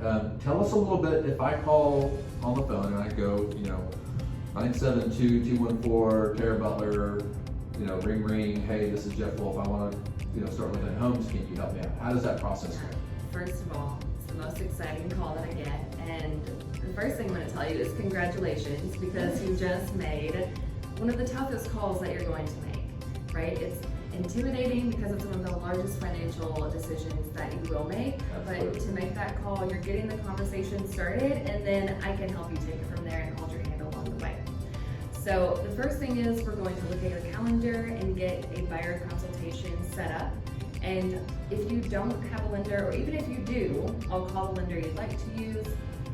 Tell us a little bit, if I call on the phone and I go, 972-214, Tara Butler, ring ring, hey, this is Jeff Wolf, I want to, start looking at homes, can you help me out? How does that process go? First of all, it's the most exciting call that I get, and the first thing I'm going to tell you is congratulations, because you just made one of the toughest calls that you're going to make, right? It's intimidating because it's one of the largest financial decisions that you will make. Absolutely. But to make that call, you're getting the conversation started, and then I can help you take it from there and hold your hand along the way. So the first thing is we're going to look at your calendar and get a buyer consultation set up. And if you don't have a lender, or even if you do, I'll call the lender you'd like to use.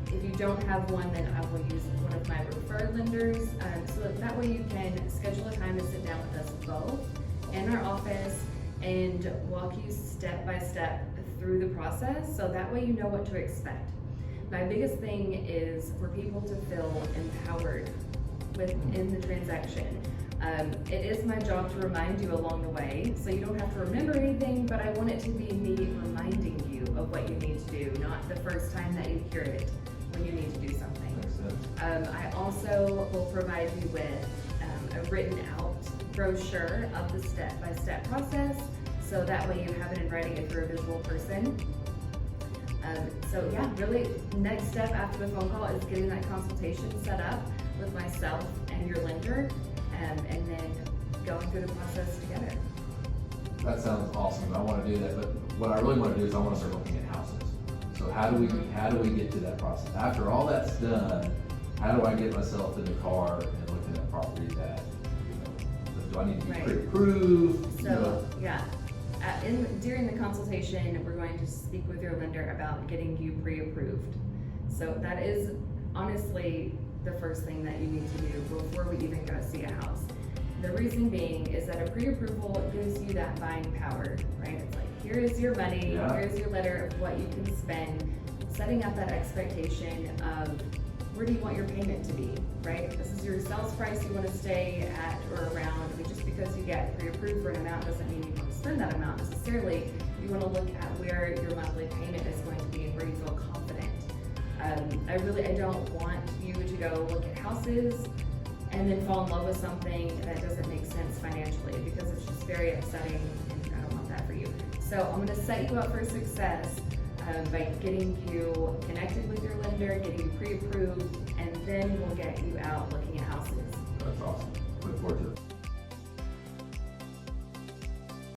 If you don't have one, then I will use one of my referred lenders, so that way you can schedule a time to sit down with us both in our office and walk you step by step through the process, so that way you know what to expect. My biggest thing is for people to feel empowered within the transaction. It is my job to remind you along the way, so you don't have to remember anything, but I want it to be me reminding you of what you need to do, not the first time that you hear it when you need to do something. Makes sense. I also will provide you with a written out brochure of the step-by-step process, so that way you have it in writing if you're a visual person. So yeah, really, next step after the phone call is getting that consultation set up with myself and your lender, and then going through the process together. That sounds awesome. I want to do that, but what I really want to do is I want to start looking at houses. So how do we get to that process? After all that's done, how do I get myself in the car and looking at property that, do I need to be Right. pre-approved? So yeah, during the consultation, we're going to speak with your lender about getting you pre-approved. So that is honestly the first thing that you need to do before we even go see a house. The reason being is that a pre-approval gives you that buying power, right? It's like, here is your money, Yeah. here's your letter of what you can spend, setting up that expectation of where do you want your payment to be, right? This is your sales price you want to stay at or around. I mean, just because you get pre-approved for an amount doesn't mean you want to spend that amount necessarily. You want to look at where your monthly payment is going to be and where you feel confident. I don't want you to go look at houses and then fall in love with something that doesn't make sense financially, because it's just very upsetting, and I don't want that for you. So I'm going to set you up for success by getting you connected with your lender, getting you pre-approved, and then we'll get you out looking at houses. That's awesome. Look forward to it.